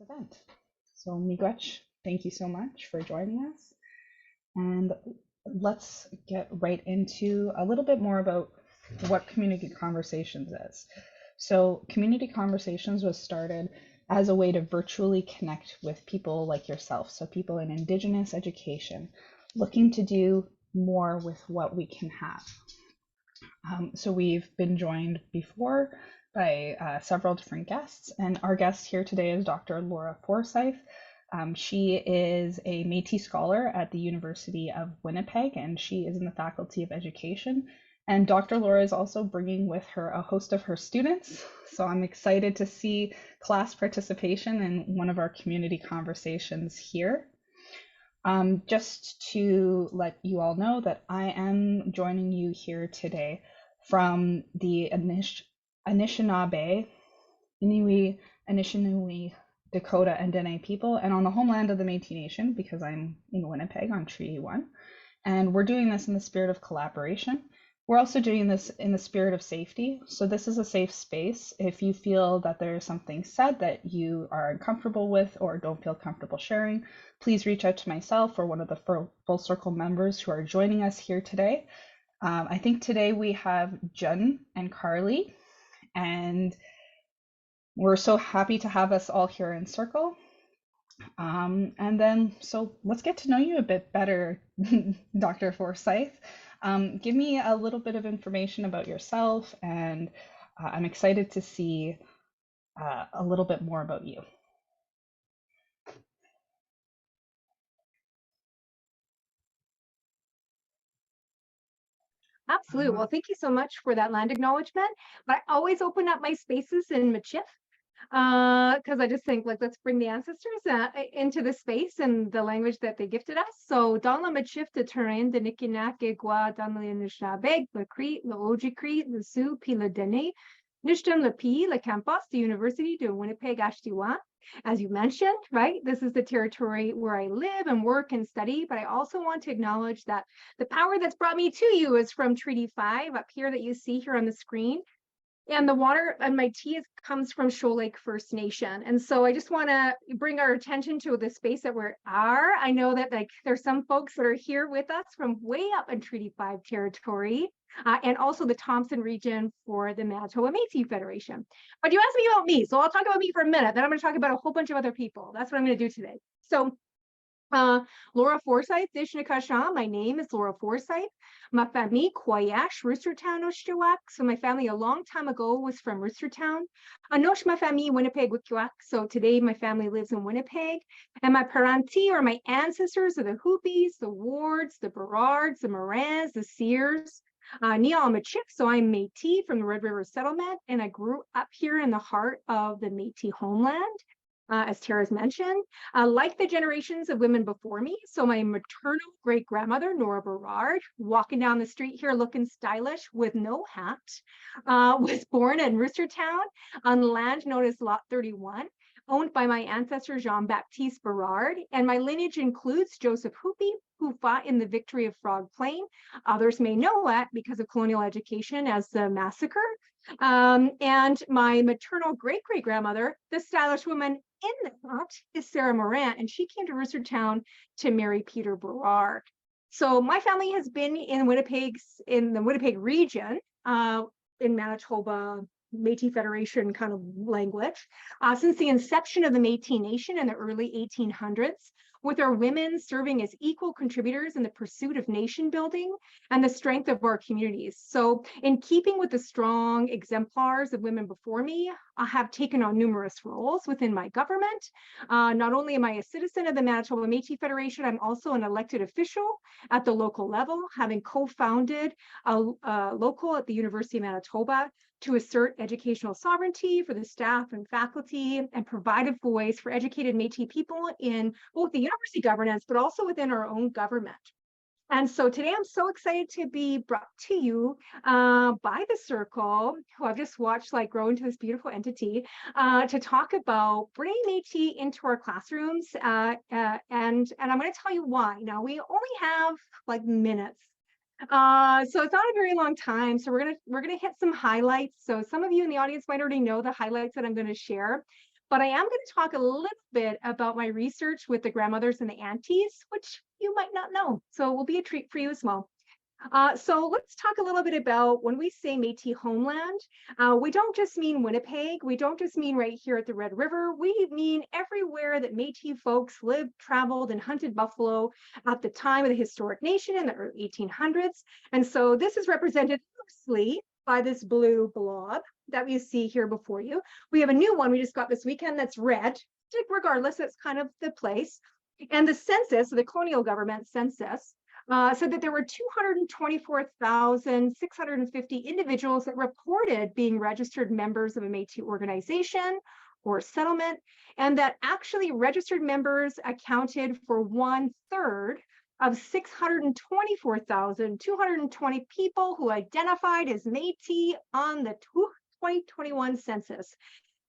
this event. So Miigwech, thank you so much for joining us. And let's get right into a little bit more about what Community Conversations is. So Community Conversations was started as a way to virtually connect with people like yourself, so people in Indigenous education, looking to do more with what we can have. So we've been joined before by several different guests, and our guest here today is Dr. Laura Forsythe. She is a Métis scholar at the University of Winnipeg, and she is in the Faculty of Education. And Dr. Laura is also bringing with her a host of her students. So I'm excited to see class participation in one of our community conversations here. Just to let you all know that I am joining you here today from the Anishinaabe, Inuit, Anishinaabe, Dakota, and Dene people, and on the homeland of the Métis Nation, because I'm in Winnipeg on Treaty 1. And we're doing this in the spirit of collaboration. We're also doing this in the spirit of safety. So this is a safe space. If you feel that there's something said that you are uncomfortable with or don't feel comfortable sharing, please reach out to myself or one of the Full Circle members who are joining us here today. I think today we have Jen and Carly, and we're so happy to have us all here in circle. And then, so let's get to know you a bit better, Dr. Forsythe. Give me a little bit of information about yourself, and I'm excited to see a little bit more about you. Absolutely. Well, thank you so much for that land acknowledgement. But I always open up my spaces in Michif because I just think, like, let's bring the ancestors into the space and the language that they gifted us. So, dans la Michif de terrain de Nikinak et Gua, dans le Nishnabeg, le Cree, le Ojibwe, le Sioux, puis le Dene, Nishtan le Pi, le campus, the University de Winnipeg, Ashtiwa. As you mentioned, right, this is the territory where I live and work and study, but I also want to acknowledge that the power that's brought me to you is from Treaty 5 up here that you see here on the screen. And the water and my tea comes from Shoal Lake First Nation. And so I just want to bring our attention to the space that we are. I know that there's some folks that are here with us from way up in Treaty 5 territory. And also the Thompson region for the Manitoba Métis Federation. But you asked me about me, so I'll talk about me for a minute. Then I'm going to talk about a whole bunch of other people. That's what I'm going to do today. So Laura Forsythe, Dishnakasha. My name is Laura Forsythe. Ma famille, Kwayash, Roostertown, Oshtiwak. So my family a long time ago was from Roostertown. Anosh, ma famille, Winnipeg, Wikiwak. So today my family lives in Winnipeg. And my parentis, or my ancestors, are the Hoopies, the Wards, the Berards, the Morans, the Sears. Nia Almachik, so I'm Métis from the Red River Settlement, and I grew up here in the heart of the Métis homeland, as Tara's mentioned, like the generations of women before me. So my maternal great-grandmother, Nora Berard, walking down the street here looking stylish with no hat, was born in Roostertown on land known as Lot 31, owned by my ancestor Jean-Baptiste Berard, and my lineage includes Joseph Hoopy, who fought in the victory of Frog Plain. Others may know that because of colonial education as the massacre. And my maternal great-great-grandmother, the stylish woman in that, is Sarah Morant, and she came to Roostertown to marry Peter Berard. So my family has been in the Winnipeg region, in Manitoba, Métis Federation kind of language, since the inception of the Métis Nation in the early 1800s, with our women serving as equal contributors in the pursuit of nation building and the strength of our communities. So in keeping with the strong exemplars of women before me, I have taken on numerous roles within my government. Not only am I a citizen of the Manitoba Métis Federation, I'm also an elected official at the local level, having co-founded a local at the University of Manitoba to assert educational sovereignty for the staff and faculty and provide a voice for educated Métis people in both the university governance, but also within our own government. And so today I'm so excited to be brought to you by the Circle, who I've just watched grow into this beautiful entity, to talk about bringing Métis into our classrooms. And I'm going to tell you why. Now, we only have minutes. So it's not a very long time. So we're gonna hit some highlights. So some of you in the audience might already know the highlights that I'm going to share. But I am going to talk a little bit about my research with the grandmothers and the aunties, which you might not know. So it will be a treat for you as well. So let's talk a little bit about when we say Métis homeland, we don't just mean Winnipeg. We don't just mean right here at the Red River. We mean everywhere that Métis folks lived, traveled, and hunted buffalo at the time of the historic nation in the early 1800s. And so this is represented mostly by this blue blob that we see here before you. We have a new one we just got this weekend that's red. Regardless, that's kind of the place. And the census, the colonial government census, said that there were 224,650 individuals that reported being registered members of a Métis organization or settlement, and that actually registered members accounted for 1/3 of 624,220 people who identified as Métis on the 2021 census.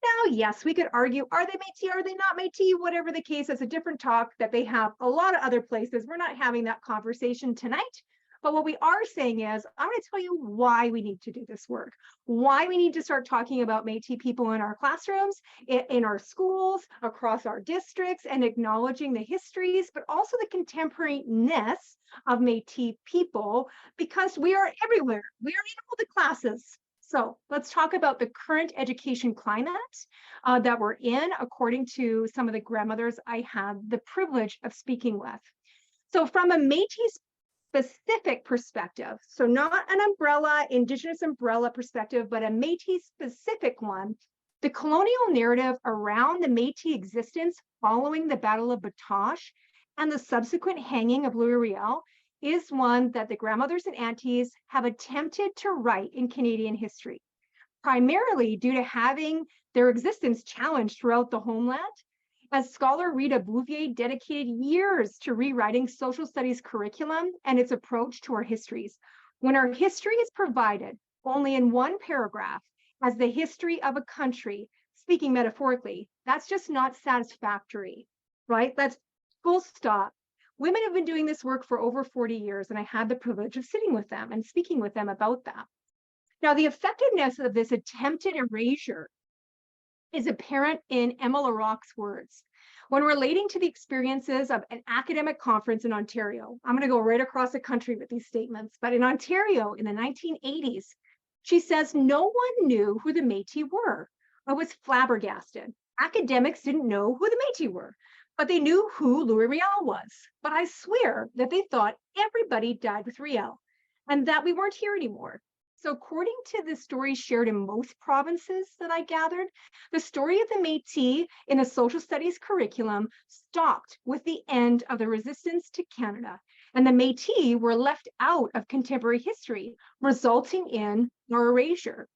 Now, yes, we could argue, are they Métis, are they not Métis? Whatever the case, it's a different talk that they have a lot of other places. We're not having that conversation tonight. But what we are saying is, I'm going to tell you why we need to do this work, why we need to start talking about Métis people in our classrooms, in our schools, across our districts, and acknowledging the histories, but also the contemporaneous of Métis people, because we are everywhere. We are in all the classes. So let's talk about the current education climate that we're in, according to some of the grandmothers I had the privilege of speaking with. So from a Métis specific perspective, so not an umbrella, Indigenous umbrella perspective, but a Métis specific one, the colonial narrative around the Métis existence following the Battle of Batoche and the subsequent hanging of Louis Riel is one that the grandmothers and aunties have attempted to write in Canadian history, primarily due to having their existence challenged throughout the homeland. As scholar Rita Bouvier dedicated years to rewriting social studies curriculum and its approach to our histories. When our history is provided only in one paragraph as the history of a country, speaking metaphorically, that's just not satisfactory, right? That's full stop. Women have been doing this work for over 40 years, and I had the privilege of sitting with them and speaking with them about that. Now, the effectiveness of this attempted erasure is apparent in Emma LaRocque's words. When relating to the experiences of an academic conference in Ontario, I'm going to go right across the country with these statements, but in Ontario in the 1980s, she says, no one knew who the Métis were. I was flabbergasted. Academics didn't know who the Métis were, but they knew who Louis Riel was. But I swear that they thought everybody died with Riel and that we weren't here anymore. So according to the stories shared in most provinces that I gathered, the story of the Métis in a social studies curriculum stopped with the end of the resistance to Canada, and the Métis were left out of contemporary history, resulting in our erasure.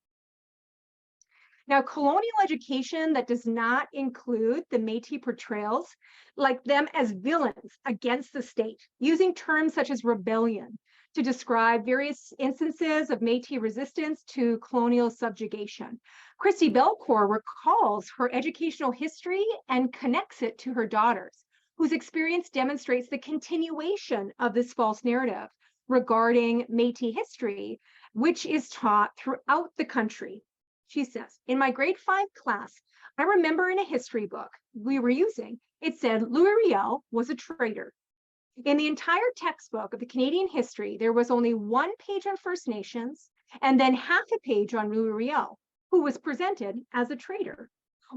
Now, colonial education that does not include the Métis portrayals, like them as villains against the state, using terms such as rebellion to describe various instances of Métis resistance to colonial subjugation. Christy Belcourt recalls her educational history and connects it to her daughters, whose experience demonstrates the continuation of this false narrative regarding Métis history, which is taught throughout the country. She says, in my grade 5 class, I remember in a history book we were using, it said Louis Riel was a traitor. In the entire textbook of the Canadian history, there was only one page on First Nations and then half a page on Louis Riel, who was presented as a traitor.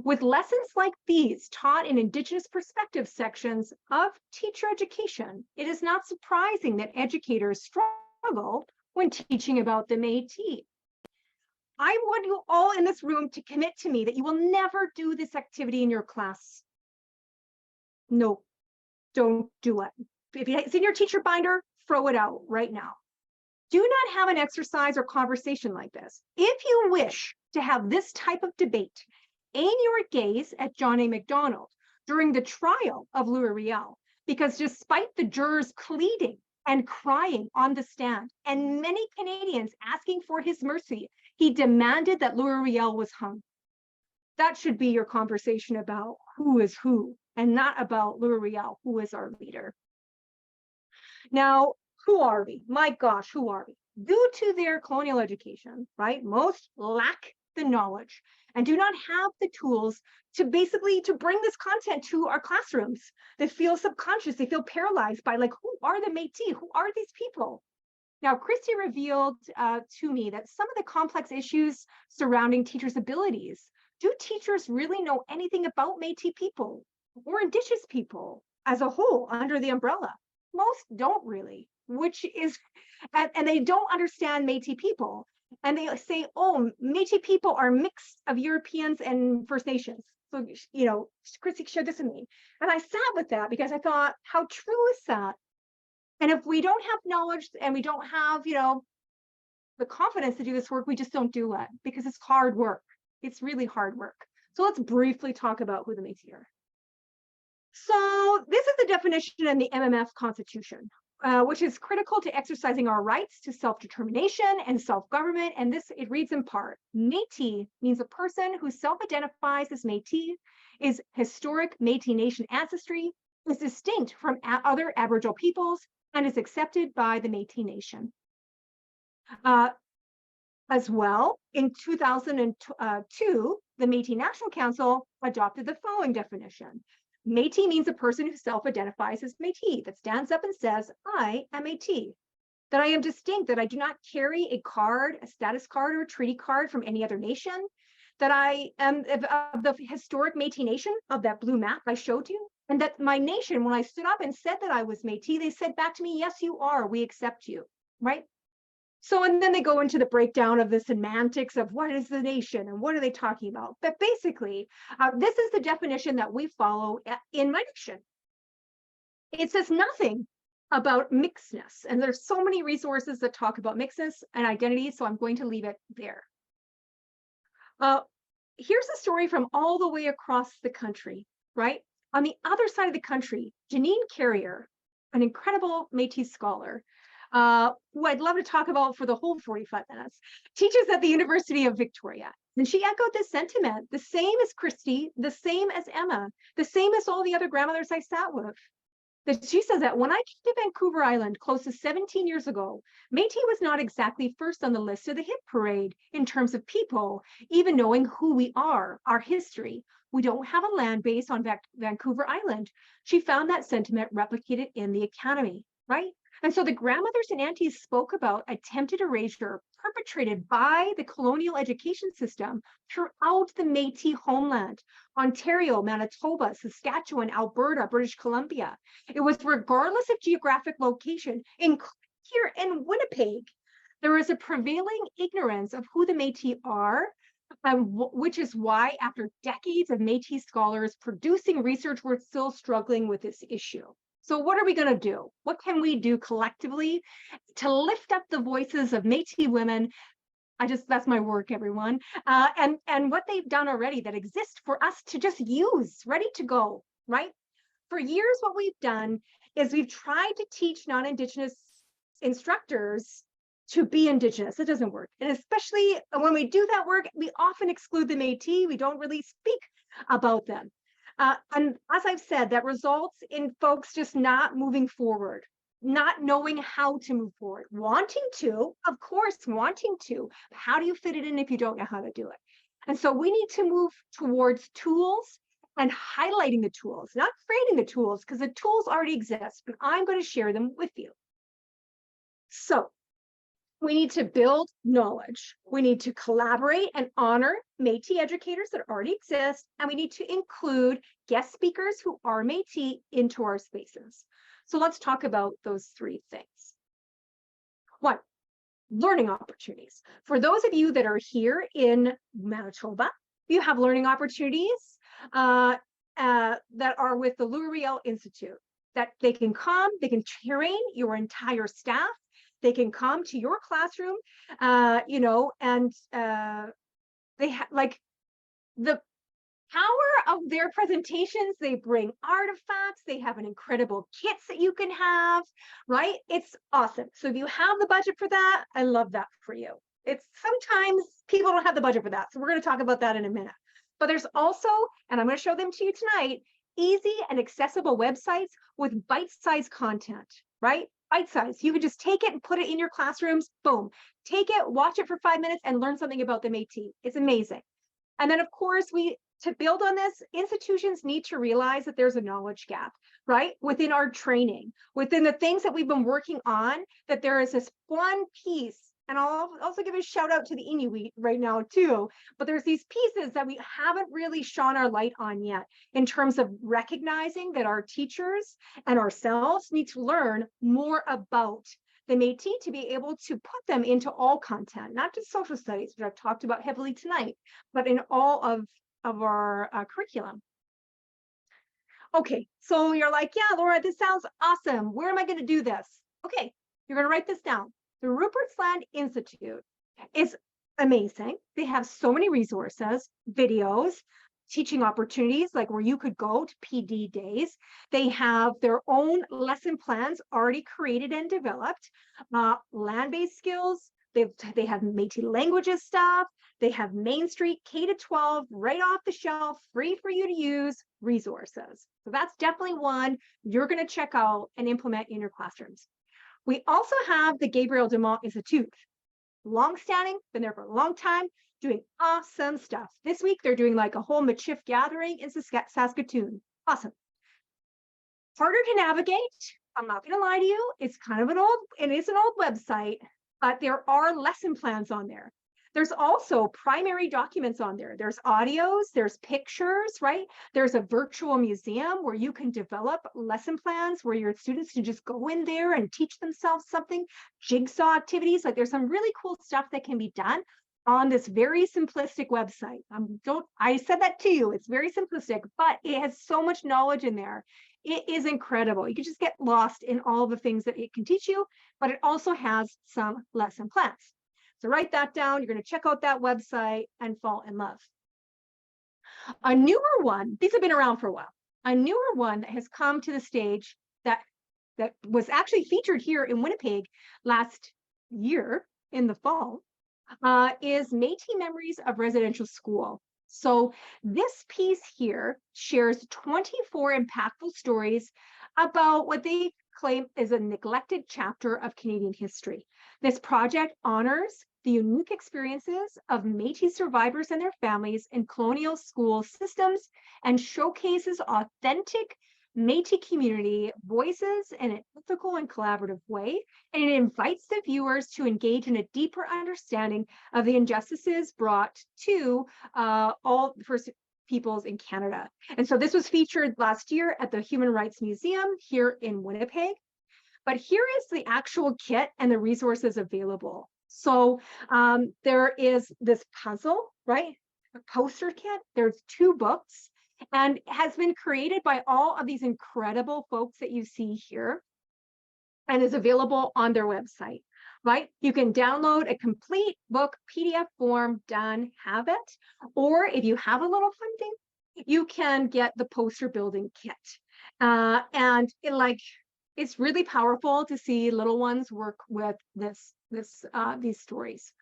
With lessons like these taught in Indigenous perspective sections of teacher education, it is not surprising that educators struggle when teaching about the Métis. I want you all in this room to commit to me that you will never do this activity in your class. No, don't do it. If it's in your teacher binder, throw it out right now. Do not have an exercise or conversation like this. If you wish to have this type of debate, aim your gaze at John A. Macdonald during the trial of Louis Riel, because despite the jurors pleading and crying on the stand, and many Canadians asking for his mercy, he demanded that Louis Riel was hung. That should be your conversation about who is who, and not about Louis Riel, who is our leader. Now, who are we? My gosh, who are we? Due to their colonial education, right? Most lack the knowledge and do not have the tools to basically to bring this content to our classrooms. They feel subconscious, they feel paralyzed by like, who are the Métis? Who are these people? Now, Christy revealed to me that some of the complex issues surrounding teachers' abilities. Do teachers really know anything about Métis people or Indigenous people as a whole under the umbrella? Most don't really, which is, and they don't understand Métis people. And they say, oh, Métis people are a mix of Europeans and First Nations. So, you know, Christy shared this with me. And I sat with that because I thought, how true is that? And if we don't have knowledge and we don't have, you know, the confidence to do this work, we just don't do it because it's hard work. It's really hard work. So let's briefly talk about who the Métis are. So this is the definition in the MMF Constitution, which is critical to exercising our rights to self-determination and self-government. And this, it reads in part, Métis means a person who self-identifies as Métis, is historic Métis Nation ancestry, is distinct from other Aboriginal peoples, and is accepted by the Métis Nation. As well, in 2002, the Métis National Council adopted the following definition. Métis means a person who self-identifies as Métis, that stands up and says, I am Métis, that I am distinct, that I do not carry a card, a status card or a treaty card from any other nation, that I am of the historic Métis Nation of that blue map I showed you, and that my nation, when I stood up and said that I was Métis, they said back to me, yes, you are, we accept you, right? So, and then they go into the breakdown of the semantics of what is the nation and what are they talking about? But basically, this is the definition that we follow in my nation. It says nothing about mixedness, and there's so many resources that talk about mixedness and identity, so I'm going to leave it there. Here's a story from all the way across the country, right? On the other side of the country, Janine Carrier, an incredible Métis scholar, who I'd love to talk about for the whole 45 minutes, teaches at the University of Victoria. And she echoed this sentiment, the same as Christy, the same as Emma, the same as all the other grandmothers I sat with. That she says that when I came to Vancouver Island close to 17 years ago, Métis was not exactly first on the list of the hit parade in terms of people, even knowing who we are, our history. We don't have a land base on Vancouver Island. She found that sentiment replicated in the academy, right? And so the grandmothers and aunties spoke about attempted erasure perpetrated by the colonial education system throughout the Métis homeland, Ontario, Manitoba, Saskatchewan, Alberta, British Columbia. It was regardless of geographic location, including here in Winnipeg. There is a prevailing ignorance of who the Métis are, which is why after decades of Métis scholars producing research, we're still struggling with this issue. So what are we going to do? What can we do collectively to lift up the voices of Métis women? That's my work, everyone. And what they've done already that exists for us to just use, ready to go, right? For years, what we've done is we've tried to teach non-Indigenous instructors to be Indigenous. It doesn't work. And especially when we do that work, we often exclude the Métis. We don't really speak about them. And as I've said, that results in folks just not moving forward, not knowing how to move forward, wanting to, of course, wanting to. How do you fit it in if you don't know how to do it? And so we need to move towards tools and highlighting the tools, not creating the tools, because the tools already exist, but I'm going to share them with you. So we need to build knowledge. We need to collaborate and honor Métis educators that already exist, and we need to include guest speakers who are Métis into our spaces. So let's talk about those three things. One, learning opportunities. For those of you that are here in Manitoba, you have learning opportunities that are with the Riel Institute, that they can come, they can train your entire staff. They can come to your classroom, you know, and they have like the power of their presentations. They bring artifacts. They have an incredible kits that you can have, right? It's awesome. So if you have the budget for that, I love that for you. It's sometimes people don't have the budget for that. So we're going to talk about that in a minute. But there's also, and I'm going to show them to you tonight, easy and accessible websites with bite-sized content, right? bite size. You could just take it and put it in your classrooms. Boom. Take it, watch it for 5 minutes, and learn something about the Métis. It's amazing. And then, of course, to build on this, institutions need to realize that there's a knowledge gap, right? Within our training, within the things that we've been working on, that there is this one piece. And I'll also give a shout out to the Inuit right now too, but there's these pieces that we haven't really shone our light on yet in terms of recognizing that our teachers and ourselves need to learn more about the Métis to be able to put them into all content, not just social studies, which I've talked about heavily tonight, but in all of our curriculum. Okay, so you're like, yeah, Laura, this sounds awesome. Where am I going to do this? Okay, you're going to write this down. The Rupert's Land Institute is amazing. They have so many resources, videos, teaching opportunities, like where you could go to PD days. They have their own lesson plans already created and developed, land-based skills. They have Métis languages stuff. They have Main Street K-12 right off the shelf, free for you to use resources. So that's definitely one you're going to check out and implement in your classrooms. We also have the Gabriel Dumont Institute. Long-standing, been there for a long time, doing awesome stuff. This week, they're doing like a whole Michif gathering in Saskatoon. Awesome. Harder to navigate. I'm not going to lie to you. It is an old website, but there are lesson plans on there. There's also primary documents on there. There's audios, there's pictures, right? There's a virtual museum where you can develop lesson plans where your students can just go in there and teach themselves something, jigsaw activities. Like there's some really cool stuff that can be done on this very simplistic website. I said that to you, it's very simplistic, but it has so much knowledge in there. It is incredible. You can just get lost in all the things that it can teach you, but it also has some lesson plans. So write that down. You're going to check out that website and fall in love. A newer one, these have been around for a while. A newer one that has come to the stage that was actually featured here in Winnipeg last year in the fall is Métis Memories of Residential School. So this piece here shares 24 impactful stories about what they claim is a neglected chapter of Canadian history. This project honors the unique experiences of Métis survivors and their families in colonial school systems and showcases authentic Métis community voices in an ethical and collaborative way. And it invites the viewers to engage in a deeper understanding of the injustices brought to all First Peoples in Canada. And so this was featured last year at the Human Rights Museum here in Winnipeg. But here is the actual kit and the resources available. So there is this puzzle, right? A poster kit. There's 2 books and has been created by all of these incredible folks that you see here and is available on their website, right? You can download a complete book, PDF form, done, have it. Or if you have a little funding, you can get the poster building kit. And it's really powerful to see little ones work with these stories.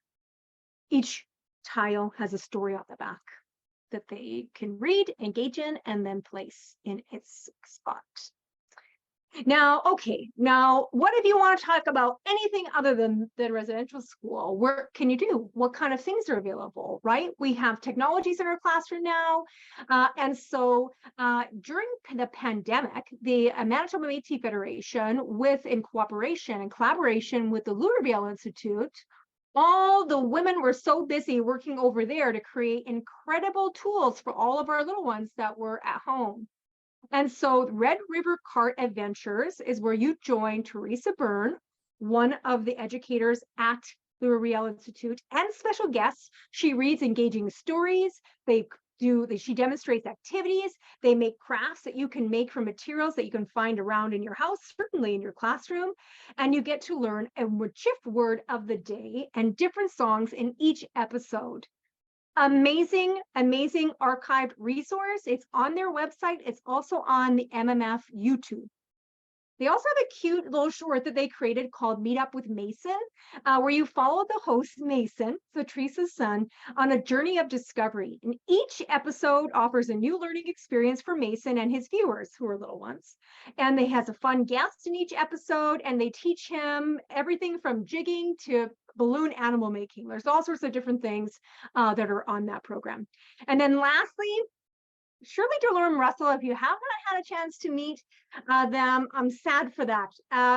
Each tile has a story on the back that they can read, engage in, and then place in its spot. Now, okay, what if you want to talk about anything other than residential school? What can you do? What kind of things are available, right? We have technologies in our classroom now. And so during the pandemic, the Manitoba Métis Federation, in cooperation and collaboration with the Riel Institute, all the women were so busy working over there to create incredible tools for all of our little ones that were at home. And so Red River Cart Adventures is where you join Teresa Byrne, one of the educators at the Riel Institute, and special guests. She reads engaging stories. She demonstrates activities. They make crafts that you can make from materials that you can find around in your house, certainly in your classroom. And you get to learn a Michif word of the day and different songs in each episode. Amazing archived resource. It's on their website. It's also on the MMF YouTube. They also have a cute little short that they created called Meet Up with Mason, where you follow the host, Mason, so Teresa's son, on a journey of discovery. And each episode offers a new learning experience for Mason and his viewers, who are little ones. And they has a fun guest in each episode, and they teach him everything from jigging to balloon animal making. There's all sorts of different things that are on that program. And then lastly, Shirley Delorme Russell, if you have not had a chance to meet them, I'm sad for that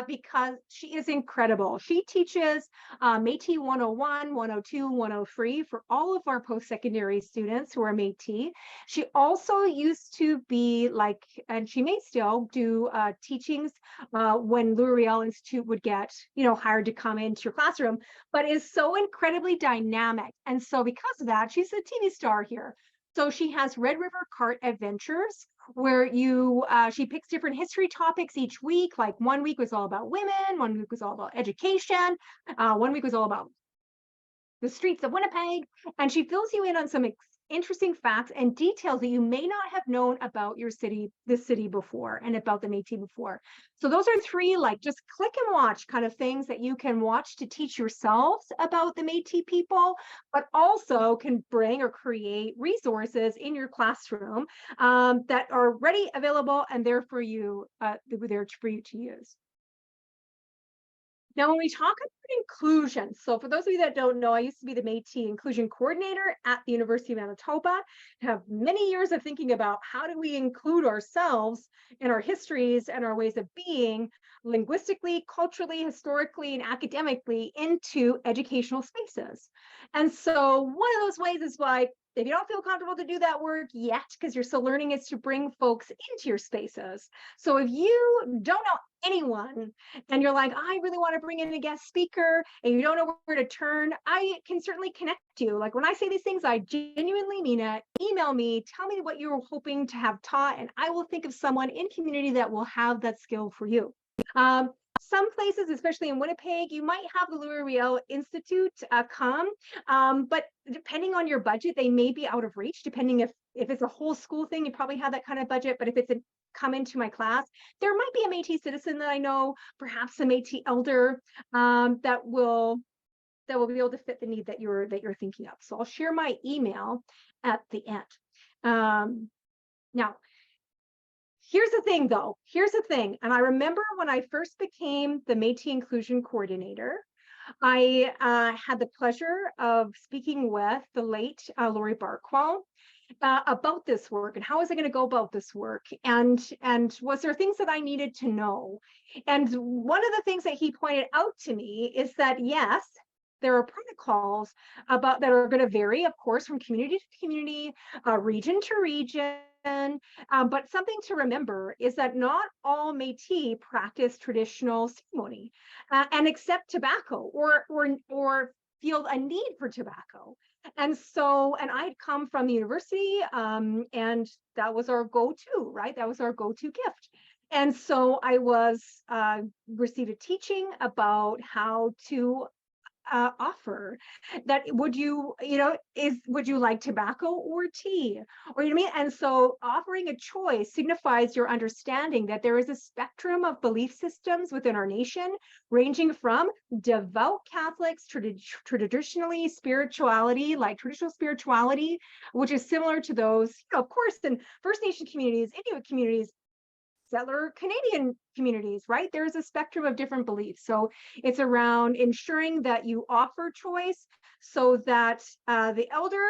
because she is incredible. She teaches Métis 101, 102, 103 for all of our post-secondary students who are Métis. She also used to be like, and she may still do teachings when Riel Institute would get, hired to come into your classroom, but is so incredibly dynamic. And so because of that, she's a TV star here. So she has Red River Cart Adventures, where she picks different history topics each week. Like 1 week was all about women, 1 week was all about education, 1 week was all about the streets of Winnipeg, and she fills you in on some interesting facts and details that you may not have known about this city before, and about the Métis before. So those are 3 like just click and watch kind of things that you can watch to teach yourselves about the Métis people, but also can bring or create resources in your classroom that are ready, available, and there for you, there for you to use. Now, when we talk about inclusion, so for those of you that don't know, I used to be the Métis Inclusion Coordinator at the University of Manitoba. I have many years of thinking about how do we include ourselves in our histories and our ways of being linguistically, culturally, historically, and academically into educational spaces. And so one of those ways is like, if you don't feel comfortable to do that work yet, because you're still learning, is to bring folks into your spaces. So if you don't know anyone and you're like, I really want to bring in a guest speaker, and you don't know where to turn, I can certainly connect you. Like when I say these things, I genuinely mean it. Email me, tell me what you're hoping to have taught, and I will think of someone in community that will have that skill for you. Some places, especially in Winnipeg, you might have the Riel Institute come, but depending on your budget, they may be out of reach. Depending if it's a whole school thing, you probably have that kind of budget. But if it's come into my class, there might be a Métis citizen that I know, perhaps a Métis elder that will be able to fit the need that you're thinking of. So I'll share my email at the end. Now, here's the thing, though. Here's the thing. And I remember when I first became the Métis Inclusion Coordinator, I had the pleasure of speaking with the late Lori Barkwell about this work and how was I going to go about this work, and was there things that I needed to know. And one of the things that he pointed out to me is that yes, there are protocols that are going to vary, of course, from community to community, region to region. But something to remember is that not all Métis practice traditional ceremony and accept tobacco or feel a need for tobacco. And I'd come from the university, and that was our go-to, right? That was our go-to gift. And so I received a teaching about how to offer that. Would you like tobacco or tea, or you know what I mean? And so offering a choice signifies your understanding that there is a spectrum of belief systems within our nation, ranging from devout Catholics to traditional spirituality, which is similar to those, of course, in First Nation communities, Inuit communities, settler Canadian communities, right? There's a spectrum of different beliefs. So it's around ensuring that you offer choice so that the elder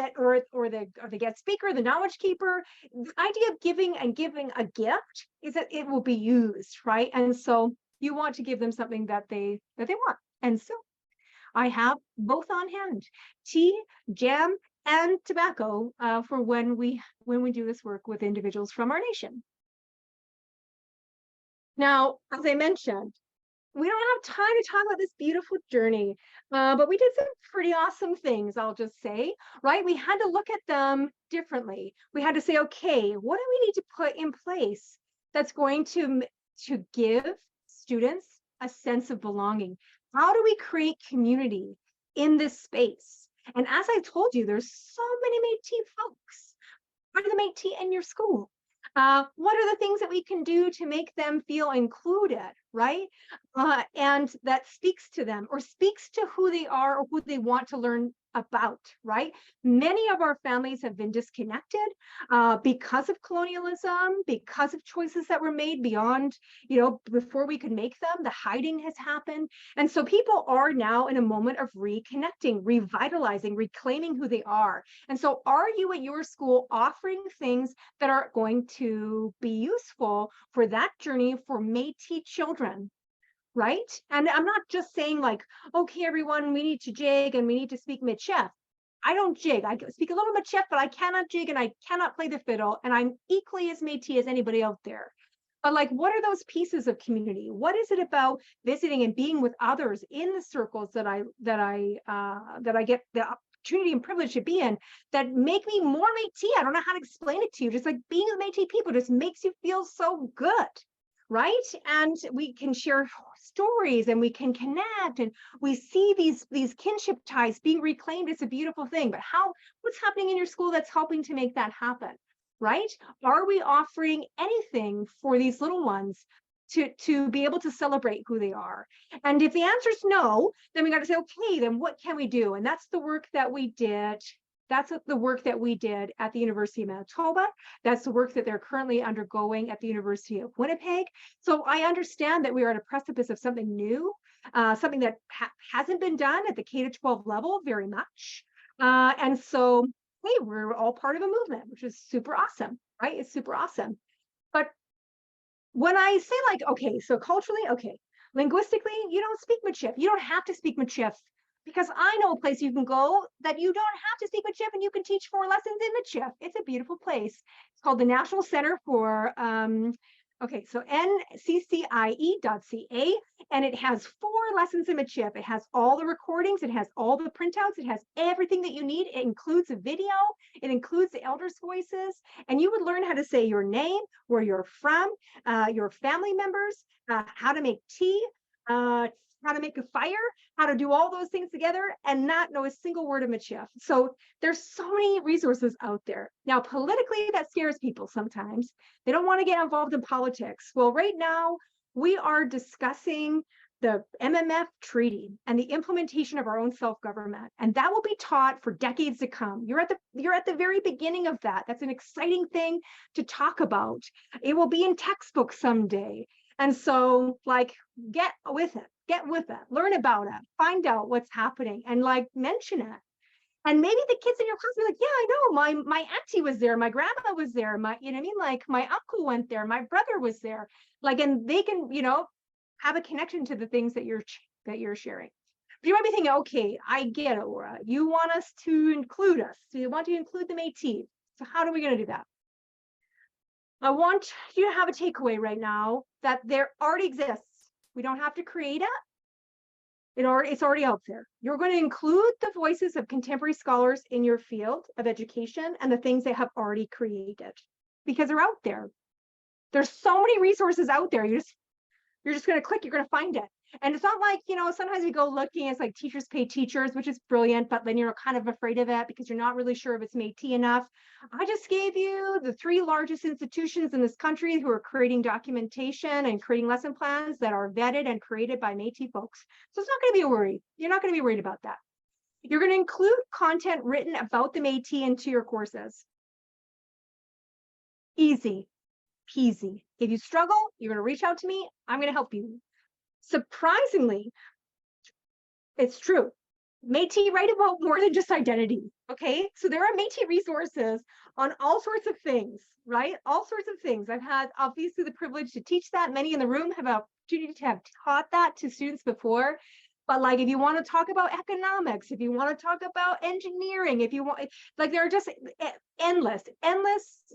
or the guest speaker, the knowledge keeper, the idea of giving a gift is that it will be used, right? And so you want to give them something that they want. And so I have both on hand, tea, jam, and tobacco for when we do this work with individuals from our nation. Now, as I mentioned, we don't have time to talk about this beautiful journey, but we did some pretty awesome things, I'll just say, right? We had to look at them differently. We had to say, okay, what do we need to put in place that's going to give students a sense of belonging? How do we create community in this space? And as I told you, there's so many Métis folks. Are the Métis in your school? What are the things that we can do to make them feel included, right? And that speaks to them or speaks to who they are or who they want to learn about, right? Many of our families have been disconnected because of colonialism, because of choices that were made beyond, before we could make them. The hiding has happened. And so people are now in a moment of reconnecting, revitalizing, reclaiming who they are. And so are you at your school offering things that are going to be useful for that journey for Métis children? Right? And I'm not just saying like, okay, everyone, we need to jig and we need to speak Michif. I don't jig. I speak a little Michif, but I cannot jig and I cannot play the fiddle. And I'm equally as Métis as anybody out there. But like, what are those pieces of community? What is it about visiting and being with others in the circles that I get the opportunity and privilege to be in that make me more Métis? I don't know how to explain it to you. Just like being with Métis people just makes you feel so good. Right? And we can share stories and we can connect and we see these kinship ties being reclaimed. It's a beautiful thing. But what's happening in your school that's helping to make that happen? Right? Are we offering anything for these little ones to be able to celebrate who they are? And if the answer is no, then we got to say, okay, then what can we do? And that's the work that we did. That's the work that we did at the University of Manitoba. That's the work that they're currently undergoing at the University of Winnipeg. So I understand that we are at a precipice of something new, something that hasn't been done at the K-12 level very much. And so, hey, we're all part of a movement, which is super awesome, right? It's super awesome. But when I say like, okay, so culturally, okay, linguistically, you don't speak Michif. You don't have to speak Michif because I know a place you can go that you don't have to speak Michif and you can teach 4 lessons in Michif. It's a beautiful place. It's called the National Center for, so nccie.ca, and it has 4 lessons in Michif. It has all the recordings, it has all the printouts, it has everything that you need. It includes a video, it includes the elders' voices, and you would learn how to say your name, where you're from, your family members, how to make tea, how to make a fire, how to do all those things together and not know a single word of Michif. So there's so many resources out there. Now, politically, that scares people sometimes. They don't want to get involved in politics. Well, right now, we are discussing the MMF treaty and the implementation of our own self-government. And that will be taught for decades to come. You're at the very beginning of that. That's an exciting thing to talk about. It will be in textbooks someday. And so like, get with it, learn about it, find out what's happening and like mention it. And maybe the kids in your class be like, yeah, I know, my auntie was there, my grandma was there, like my uncle went there, my brother was there. Like, and they can, have a connection to the things that you're sharing. But you might be thinking, okay, I get it, Laura. You want us to include us. So you want to include the Métis. So how are we going to do that? I want you to have a takeaway right now that there already exists. We don't have to create it. It's already out there. You're going to include the voices of contemporary scholars in your field of education and the things they have already created because they're out there. There's so many resources out there. You're just going to click, you're going to find it. And it's not like, sometimes we go looking, it's like teachers pay teachers, which is brilliant, but then you're kind of afraid of it because you're not really sure if it's Métis enough. I just gave you the 3 largest institutions in this country who are creating documentation and creating lesson plans that are vetted and created by Métis folks. So it's not going to be a worry. You're not going to be worried about that. You're going to include content written about the Métis into your courses. Easy peasy. If you struggle, you're going to reach out to me. I'm going to help you. Surprisingly, it's true. Métis write about more than just identity. Okay, so there are Métis resources on all sorts of things, right? All sorts of things. I've had obviously the privilege to teach that. Many in the room have an opportunity to have taught that to students before. But like, if you want to talk about economics, if you want to talk about engineering, if you want, like, there are just endless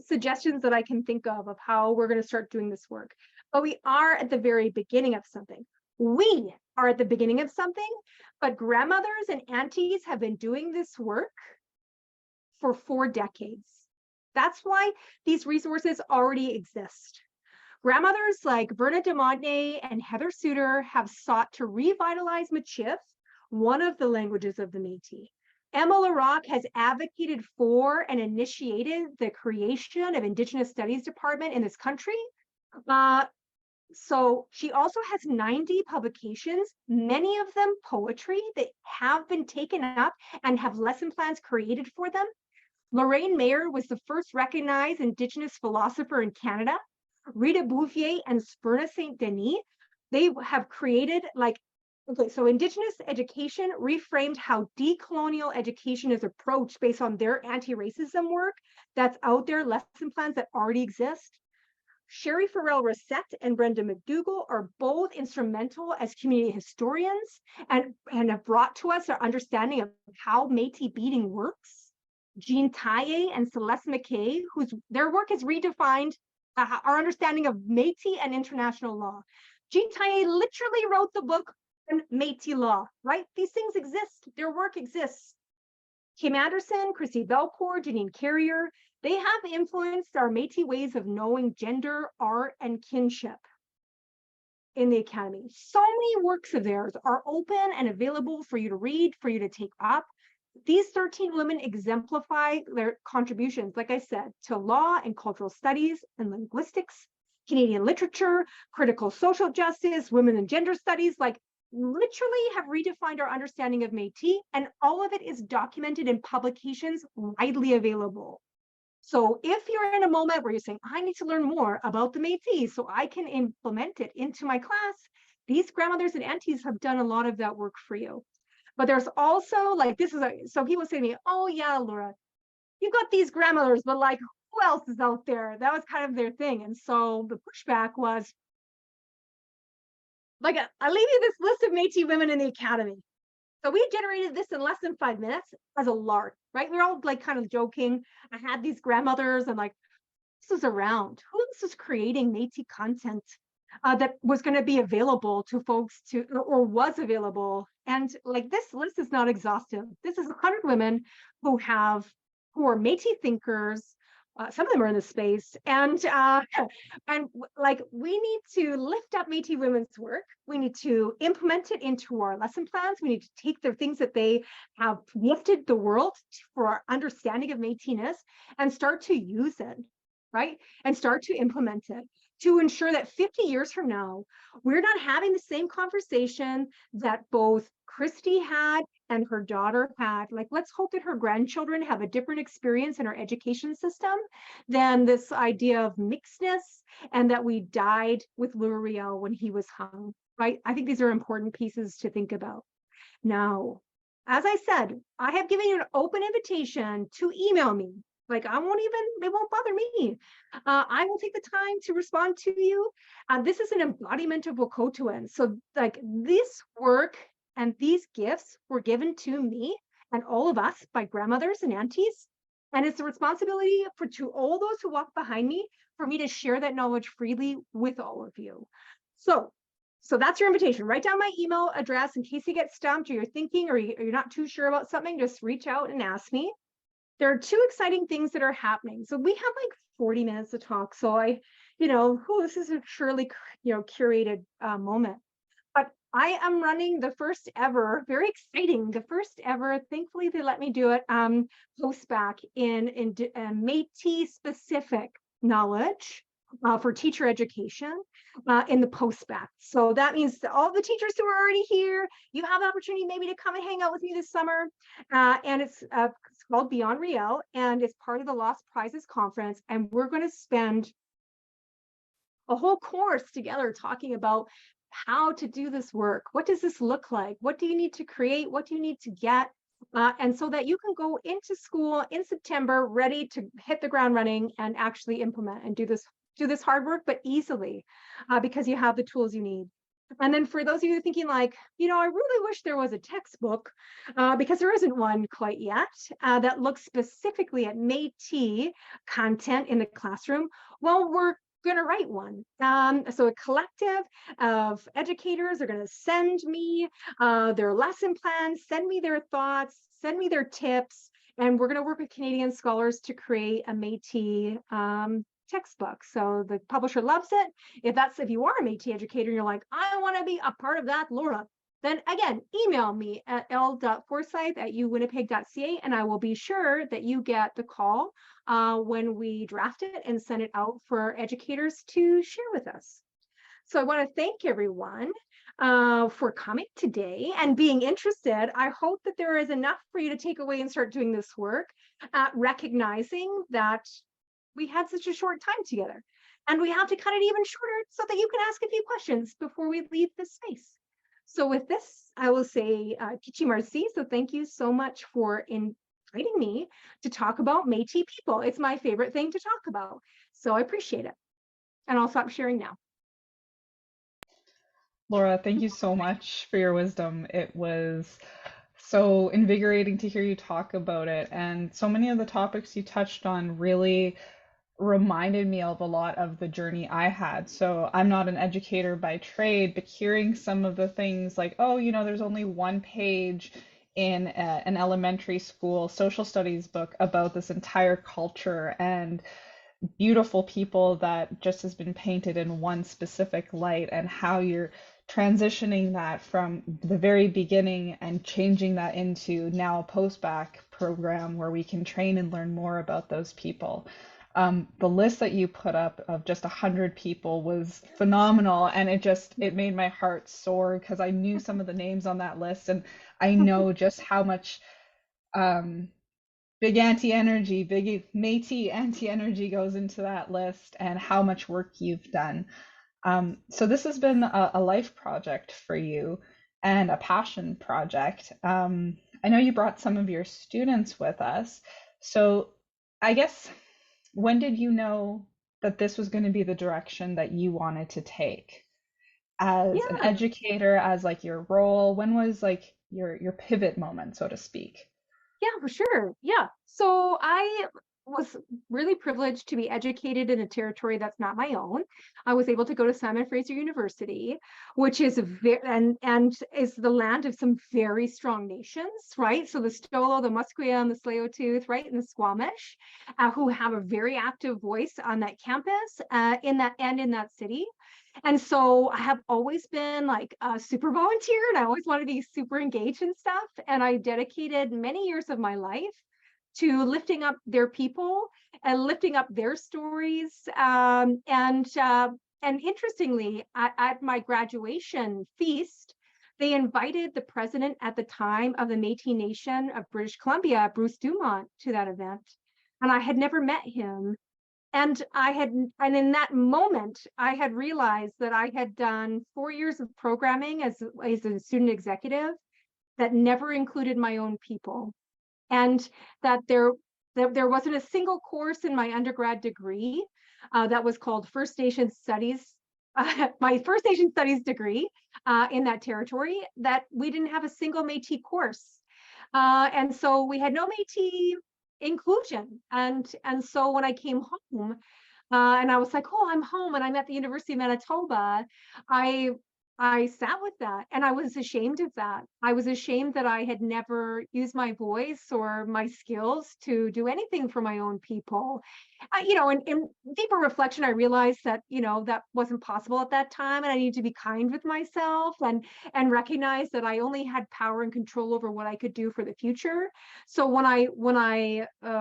suggestions that I can think of how we're going to start doing this work. But we are at the very beginning of something. We are at the beginning of something, but grandmothers and aunties have been doing this work for 4 decades. That's why these resources already exist. Grandmothers like Verna de Montnay and Heather Suter have sought to revitalize Michif, one of the languages of the Métis. Emma LaRocque has advocated for and initiated the creation of Indigenous Studies Department in this country. So she also has 90 publications, many of them poetry that have been taken up and have lesson plans created for them. Lorraine Mayer was the first recognized Indigenous philosopher in Canada. Rita Bouvier and Sperna St. Denis, they have created okay, so Indigenous education reframed how decolonial education is approached based on their anti-racism work that's out there, lesson plans that already exist. Sherry Farrell Rossette and Brenda McDougall are both instrumental as community historians and have brought to us our understanding of how Métis beating works. Jean Taillé and Celeste McKay, their work has redefined our understanding of Métis and international law. Jean Taillé literally wrote the book on Métis law, right? These things exist, their work exists. Kim Anderson, Chrissy Belcourt, Janine Carrier, they have influenced our Métis ways of knowing gender, art, and kinship in the Academy. So many works of theirs are open and available for you to read, for you to take up. These 13 women exemplify their contributions, like I said, to law and cultural studies and linguistics, Canadian literature, critical social justice, women and gender studies, literally have redefined our understanding of Métis, and all of it is documented in publications widely available. So if you're in a moment where you're saying, I need to learn more about the Métis so I can implement it into my class, these grandmothers and aunties have done a lot of that work for you. But there's also so people say to me, oh yeah, Laura, you've got these grandmothers, but who else is out there? That was kind of their thing. And so the pushback was, I leave you this list of Métis women in the Academy. So we generated this in less than 5 minutes as a lark, right? We're all kind of joking. I had these grandmothers and this was around. Who else was creating Métis content that was going to be available to folks or was available? And this list is not exhaustive. This is 100 women who are Métis thinkers. Some of them are in the space, and we need to lift up Métis women's work. We need to implement it into our lesson plans. We need to take the things that they have gifted the world for our understanding of Métisness and start to use it, right? And start to implement it to ensure that 50 years from now, we're not having the same conversation that both Christy had and her daughter had. Let's hope that her grandchildren have a different experience in our education system than this idea of mixedness and that we died with Riel when he was hung, right? I think these are important pieces to think about. Now, as I said, I have given you an open invitation to email me. It won't bother me. I will take the time to respond to you. This is an embodiment of Wokotowin. So this work and these gifts were given to me and all of us by grandmothers and aunties. And it's a responsibility to all those who walk behind me for me to share that knowledge freely with all of you. So that's your invitation. Write down my email address in case you get stumped or you're thinking or you're not too sure about something, just reach out and ask me. There are two exciting things that are happening. So we have 40 minutes to talk. So this is a surely, curated moment. But I am running the first ever, very exciting, the first ever, thankfully they let me do it, postback in Métis specific knowledge for teacher education in the postback. So that means that all the teachers who are already here, you have the opportunity maybe to come and hang out with me this summer. And it's called Beyond Riel, and it's part of the Lost Prizes Conference. And we're going to spend a whole course together talking about how to do this work. What does this look like? What do you need to create? What do you need to get? And so that you can go into school in September ready to hit the ground running and actually implement and do this hard work, but easily, because you have the tools you need. And then for those of you thinking I really wish there was a textbook, because there isn't one quite yet, that looks specifically at Métis content in the classroom. Well, we're going to write one. So a collective of educators are going to send me their lesson plans, send me their thoughts, send me their tips, and we're going to work with Canadian scholars to create a Métis textbook. So the publisher loves it. If you are a Métis educator and you're like, I want to be a part of that, Laura, then again, email me at l.forsythe@uwinnipeg.ca, and I will be sure that you get the call when we draft it and send it out for educators to share with us. So I want to thank everyone for coming today and being interested. I hope that there is enough for you to take away and start doing this work, recognizing that we had such a short time together and we have to cut it even shorter so that you can ask a few questions before we leave this space. So with this, I will say Kichi Marci. So thank you so much for inviting me to talk about Métis people. It's my favorite thing to talk about. So I appreciate it. And I'll stop sharing now. Laura, thank you so much for your wisdom. It was so invigorating to hear you talk about it. And so many of the topics you touched on really reminded me of a lot of the journey I had. So I'm not an educator by trade, but hearing some of the things like, oh, there's only one page in an elementary school social studies book about this entire culture and beautiful people that just has been painted in one specific light, and how you're transitioning that from the very beginning and changing that into now a post-bac program where we can train and learn more about those people. The list that you put up of just 100 people was phenomenal, and it made my heart soar because I knew some of the names on that list, and I know just how much big anti-energy, big Métis anti-energy goes into that list, and how much work you've done. So this has been a life project for you and a passion project. I know you brought some of your students with us. So I guess, when did you know that this was going to be the direction that you wanted to take as an Yeah, educator, as like your role? When was like your pivot moment, so to speak? yeah, for sure. Yeah. So I was really privileged to be educated in a territory that's not my own. I was able to go to Simon Fraser University, which is and is the land of some very strong nations, right? So the Stolo, the Musqueam, the Tsleil-Waututh, right, and the Squamish, who have a very active voice on that campus, in that city. And so I have always been like a super volunteer, and I always want to be super engaged in stuff. And I dedicated many years of my life to lifting up their people and lifting up their stories. And interestingly, at my graduation feast, they invited the president at the time of the Métis Nation of British Columbia, Bruce Dumont, to that event. And I had never met him. And in that moment, I had realized that I had done 4 years of programming as a student executive that never included my own people. And that there wasn't a single course in my undergrad degree that was called First Nation Studies, my First Nation Studies degree in that territory, that we didn't have a single Métis course. And so we had no Métis inclusion. And so when I came home, and I was like, oh, I'm home and I'm at the University of Manitoba, I sat with that, and I was ashamed of that. I was ashamed that I had never used my voice or my skills to do anything for my own people. In deeper reflection, I realized that, that wasn't possible at that time, and I needed to be kind with myself and recognize that I only had power and control over what I could do for the future. So when I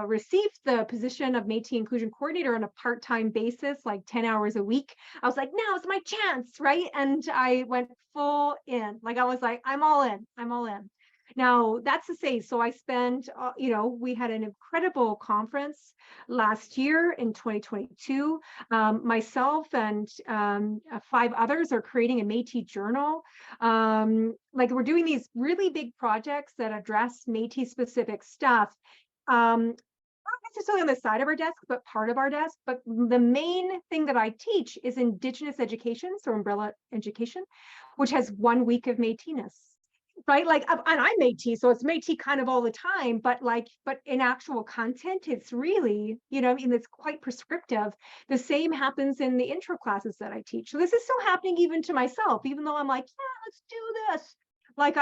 received the position of Métis Inclusion Coordinator on a part-time basis, like 10 hours a week, I was like, now's my chance, right? And I went full in. Like I was like, I'm all in. I'm all in. Now that's to say, so I spent, we had an incredible conference last year in 2022. Myself and 5 others are creating a Métis journal. Like we're doing these really big projects that address Métis specific stuff. Not necessarily on the side of our desk, but part of our desk. But the main thing that I teach is Indigenous education, so umbrella education, which has 1 week of Métis-ness, right? Like, and I'm Métis, so it's Métis kind of all the time, but in actual content, it's really, it's quite prescriptive. The same happens in the intro classes that I teach. So this is still happening even to myself, even though I'm like, yeah, let's do this. Like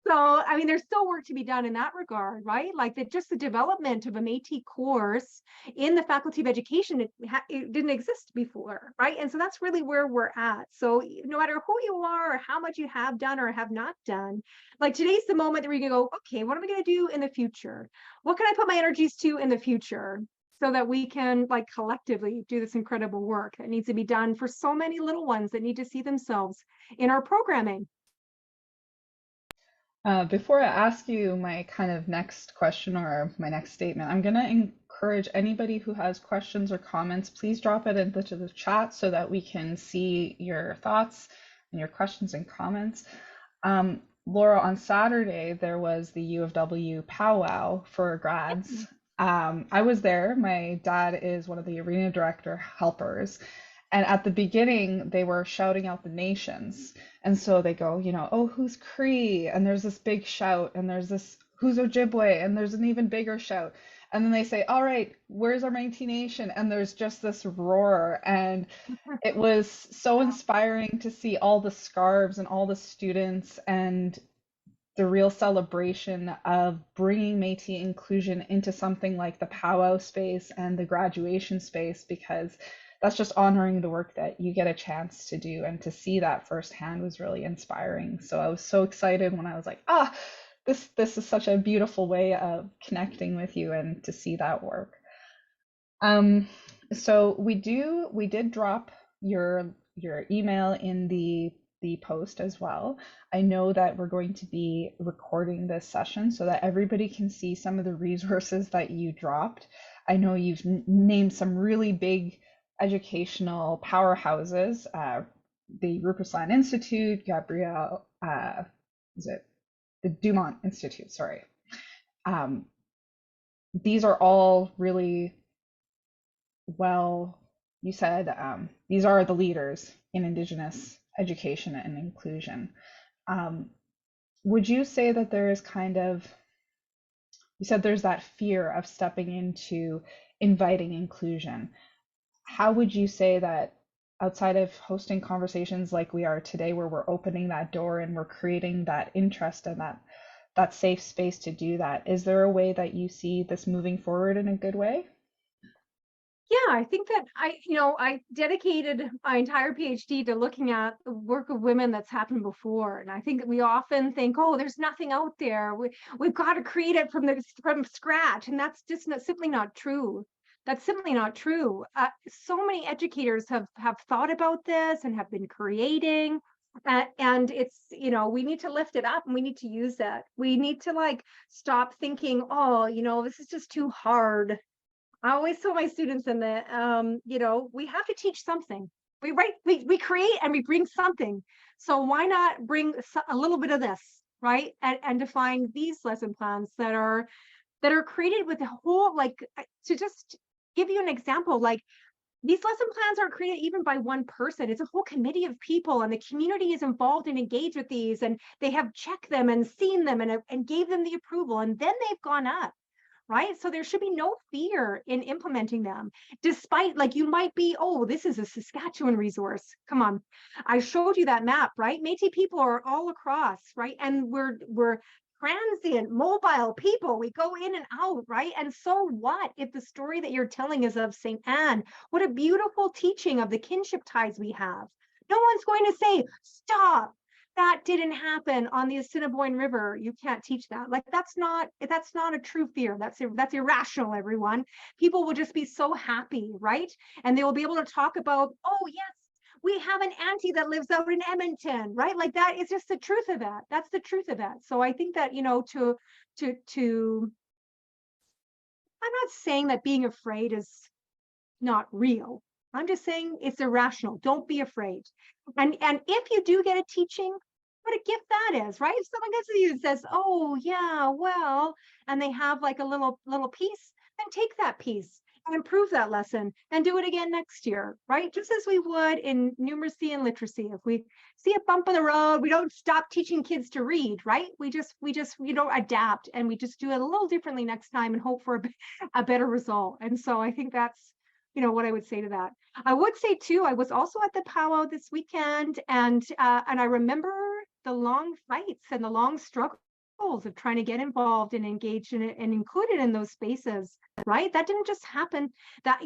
So, I mean, there's still work to be done in that regard, right? Like just the development of a Métis course in the Faculty of Education, it didn't exist before, right? And so that's really where we're at. So no matter who you are or how much you have done or have not done, like today's the moment that we're gonna go, okay, what am I gonna do in the future? What can I put my energies to in the future? So that we can like collectively do this incredible work that needs to be done for so many little ones that need to see themselves in our programming. Before I ask you my kind of next question or my next statement, I'm going to encourage anybody who has questions or comments, please drop it into the chat so that we can see your thoughts and your questions and comments. Laura, on Saturday, there was the U of W powwow for grads. I was there. My dad is one of the arena director helpers. And at the beginning, they were shouting out the nations. And so they go, oh, who's Cree? And there's this big shout. And there's this, who's Ojibwe? And there's an even bigger shout. And then they say, all right, where's our Métis Nation? And there's just this roar. And it was so inspiring to see all the scarves and all the students and the real celebration of bringing Métis inclusion into something like the powwow space and the graduation space, because that's just honoring the work that you get a chance to do, and to see that firsthand was really inspiring. So I was so excited when I was like, this is such a beautiful way of connecting with you and to see that work. So we did drop your email in the post as well. I know that we're going to be recording this session so that everybody can see some of the resources that you dropped. I know you've named some really big educational powerhouses, the Rupert Land Institute, Gabrielle, is it the Dumont Institute? Sorry. These are all really well, you said these are the leaders in Indigenous education and inclusion. Would you say that there is kind of, you said there's that fear of stepping into inviting inclusion. How would you say that outside of hosting conversations like we are today, where we're opening that door and we're creating that interest and that safe space to do that, is there a way that you see this moving forward in a good way? Yeah, I think that I dedicated my entire PhD to looking at the work of women that's happened before. And I think that we often think, oh, there's nothing out there. We've got to create it from scratch. And that's just simply not true. That's simply not true. So many educators have thought about this and have been creating. And it's, we need to lift it up and we need to use that. We need to like stop thinking, oh, this is just too hard. I always tell my students in that, we have to teach something. We create and we bring something. So why not bring a little bit of this, right? And define these lesson plans that are created with the whole, like, to just give you an example, like these lesson plans aren't created even by one person. It's a whole committee of people, and the community is involved and engaged with these, and they have checked them and seen them and gave them the approval, and then they've gone up. Right? So there should be no fear in implementing them, despite like you might be, oh, this is a Saskatchewan resource. Come on. I showed you that map, right? Métis people are all across, right? And we're transient, mobile people. We go in and out, right? And so what if the story that you're telling is of St. Anne? What a beautiful teaching of the kinship ties we have. No one's going to say, stop, that didn't happen on the Assiniboine River. You can't teach that. Like that's not a true fear. That's irrational, everyone. People will just be so happy, right? And they will be able to talk about, oh yes, we have an auntie that lives out in Edmonton, right? Like that is just the truth of that. That's the truth of that. So I think that, to I'm not saying that being afraid is not real. I'm just saying it's irrational. Don't be afraid. And if you do get a teaching, what a gift that is, right? If someone comes to you and says, "Oh yeah, well," and they have like a little piece, then take that piece and improve that lesson and do it again next year, right? Just as we would in numeracy and literacy. If we see a bump in the road, we don't stop teaching kids to read, right? We adapt and we just do it a little differently next time and hope for a better result. And so I think that's what I would say to that. I would say too, I was also at the powwow this weekend, and I remember the long fights and the long struggles goals of trying to get involved and engaged in it and included in those spaces, right? That didn't just happen. That,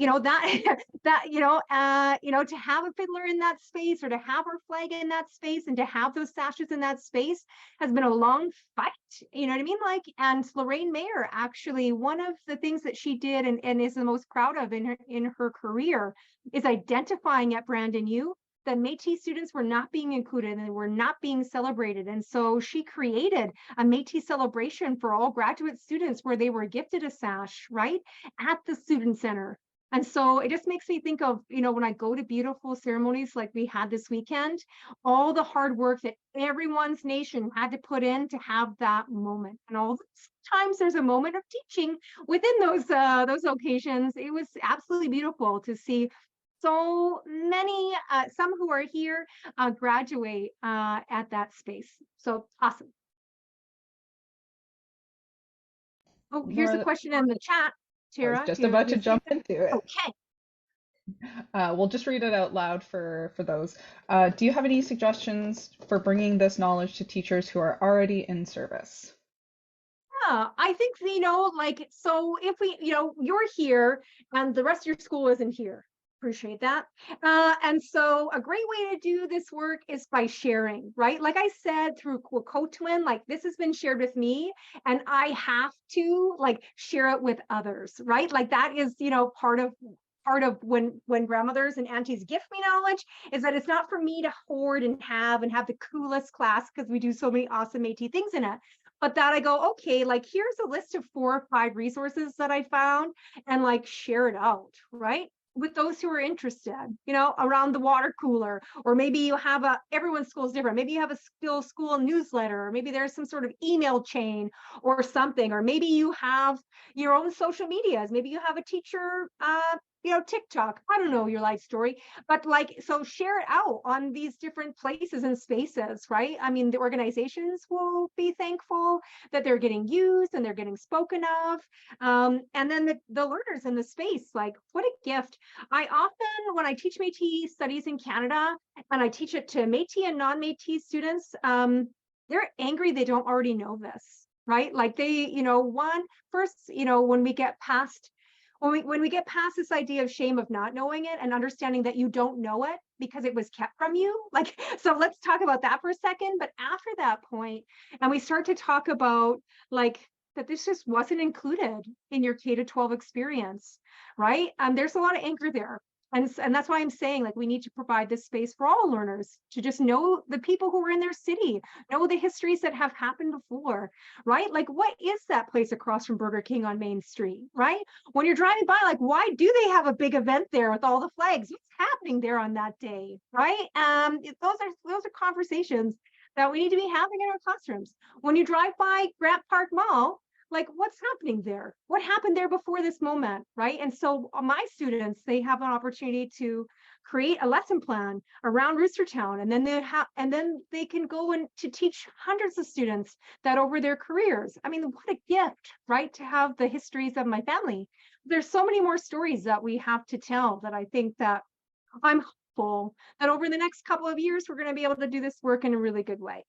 to have a fiddler in that space, or to have our flag in that space, and to have those sashes in that space has been a long fight. You know what I mean? Like, and Lorraine Mayer, actually, one of the things that she did and is the most proud of in her career is identifying at Brandon U that Métis students were not being included and were not being celebrated. And so she created a Métis celebration for all graduate students where they were gifted a sash, right, at the student center. And so it just makes me think of, when I go to beautiful ceremonies like we had this weekend, all the hard work that everyone's nation had to put in to have that moment. And all times there's a moment of teaching within those occasions. It was absolutely beautiful to see so many, some who are here, graduate at that space. So awesome. Oh, here's the question in the chat, I was Tara. just about to jump into it. Okay. We'll just read it out loud for those. Do you have any suggestions for bringing this knowledge to teachers who are already in service? Yeah, I think, so if you're here and the rest of your school isn't here. Appreciate that. And so a great way to do this work is by sharing, right? Like I said, through Co-Twin, like this has been shared with me and I have to share it with others, right? Like that is, part of when grandmothers and aunties gift me knowledge, is that it's not for me to hoard and have the coolest class because we do so many awesome Métis things in it. But that I go, okay, here's a list of 4 or 5 resources that I found, and share it out, right? With those who are interested, around the water cooler, or maybe you have everyone's school is different. Maybe you have a school newsletter, or maybe there's some sort of email chain or something, or maybe you have your own social medias. Maybe you have a teacher, TikTok. I don't know your life story, but so share it out on these different places and spaces, right? I mean, the organizations will be thankful that they're getting used and they're getting spoken of. And then the learners in the space, what a gift. I often, when I teach Métis studies in Canada, and I teach it to Métis and non-Métis students, they're angry they don't already know this, right? They, when we get past this idea of shame of not knowing it and understanding that you don't know it because it was kept from you, so let's talk about that for a second. But after that point, and we start to talk about that this just wasn't included in your K-12 experience, right? There's a lot of anger there. And that's why I'm saying we need to provide this space for all learners to just know the people who are in their city, know the histories that have happened before, right? What is that place across from Burger King on Main Street, right? When you're driving by, why do they have a big event there with all the flags? What's happening there on that day, right? Those are conversations that we need to be having in our classrooms. When you drive by Grant Park Mall, what's happening there? What happened there before this moment, right? And so my students, they have an opportunity to create a lesson plan around Roostertown, and then they can go and to teach hundreds of students that over their careers. I mean, what a gift, right? To have the histories of my family. There's so many more stories that we have to tell that I think that I'm hopeful that over the next couple of years, we're going to be able to do this work in a really good way.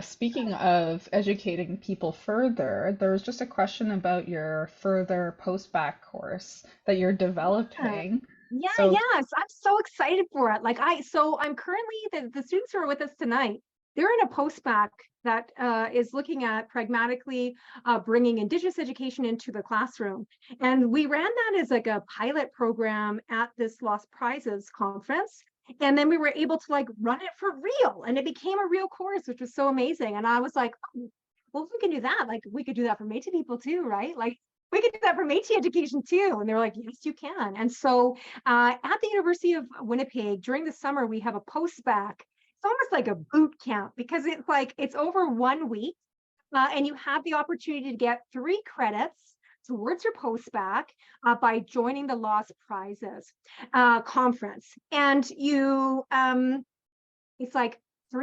Speaking of educating people further, there was just a question about your further post-bac course that you're developing. Yes, I'm so excited for it. So I'm currently, the students who are with us tonight, they're in a post-bac that is looking at pragmatically bringing Indigenous education into the classroom. And we ran that as a pilot program at this Lost Prizes conference. And then we were able to run it for real, and it became a real course, which was so amazing. And I was like, oh, well, if we can do that, we could do that for Métis people too, right? We could do that for Métis education too. And they were like, yes, you can. And so at the University of Winnipeg, during the summer, we have a post-bac. It's almost like a boot camp because it's over 1 week, and you have the opportunity to get 3 credits towards your post-bac by joining the Lost Prizes conference. And you, it's 3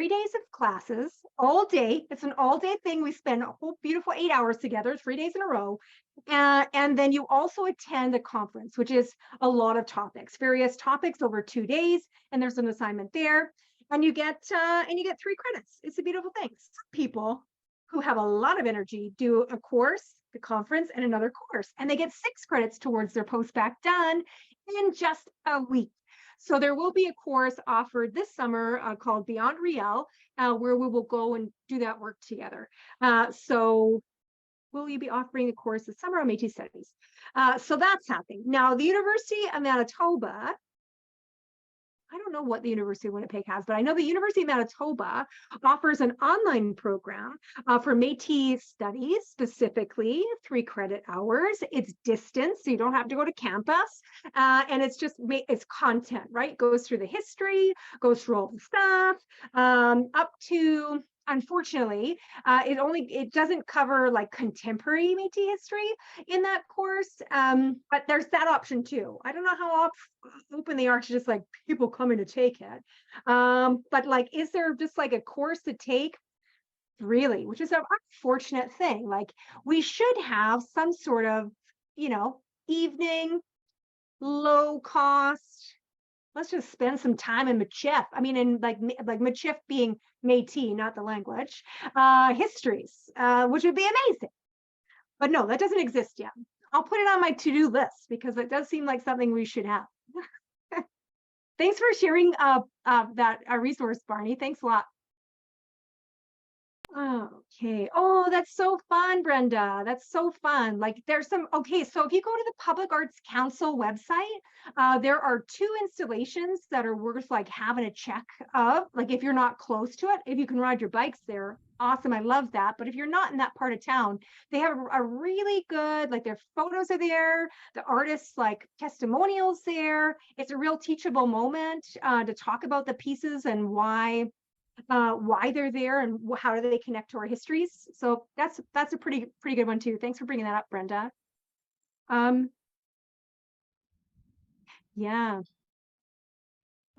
days of classes all day. It's an all-day thing. We spend a whole beautiful 8 hours together, 3 days in a row. And then you also attend a conference, which is a lot of topics, various topics over 2 days, and there's an assignment there. and you get 3 credits. It's a beautiful thing. Some people who have a lot of energy do a course, the conference, and another course, and they get 6 credits towards their post-bac done in just a week. So there will be a course offered this summer called Beyond Riel, where we will go and do that work together. So will you be offering a course this summer on Métis Studies? So that's happening. Now, the University of Manitoba, I don't know what the University of Winnipeg has, but I know the University of Manitoba offers an online program for Métis studies, specifically 3 credit hours. It's distance, so you don't have to go to campus. And it's content, right? Goes through the history, goes through all the stuff, up to, unfortunately, it doesn't cover like contemporary Métis history in that course, but there's that option too. I don't know how open they are to just like people coming to take it, but like, is there just like a course to take? Really, which is an unfortunate thing. Like, we should have some sort of, evening, low cost, let's just spend some time in Michif. I mean, in like Michif being Métis, not the language, histories, which would be amazing. But no, that doesn't exist yet. I'll put it on my to-do list because it does seem like something we should have. Thanks for sharing that resource, Barney. Thanks a lot. Okay. Oh, that's so fun, Brenda. That's so fun. Like, there's some, okay, so if you go to the Public Arts Council website, there are 2 installations that are worth like having a check of, like if you're not close to it, if you can ride your bikes there, awesome. I love that. But if you're not in that part of town, they have a really good, like their photos are there, the artists like testimonials there. It's a real teachable moment to talk about the pieces and why they're there and how do they connect to our histories. So that's a pretty good one too. Thanks for bringing that up, Brenda. Yeah.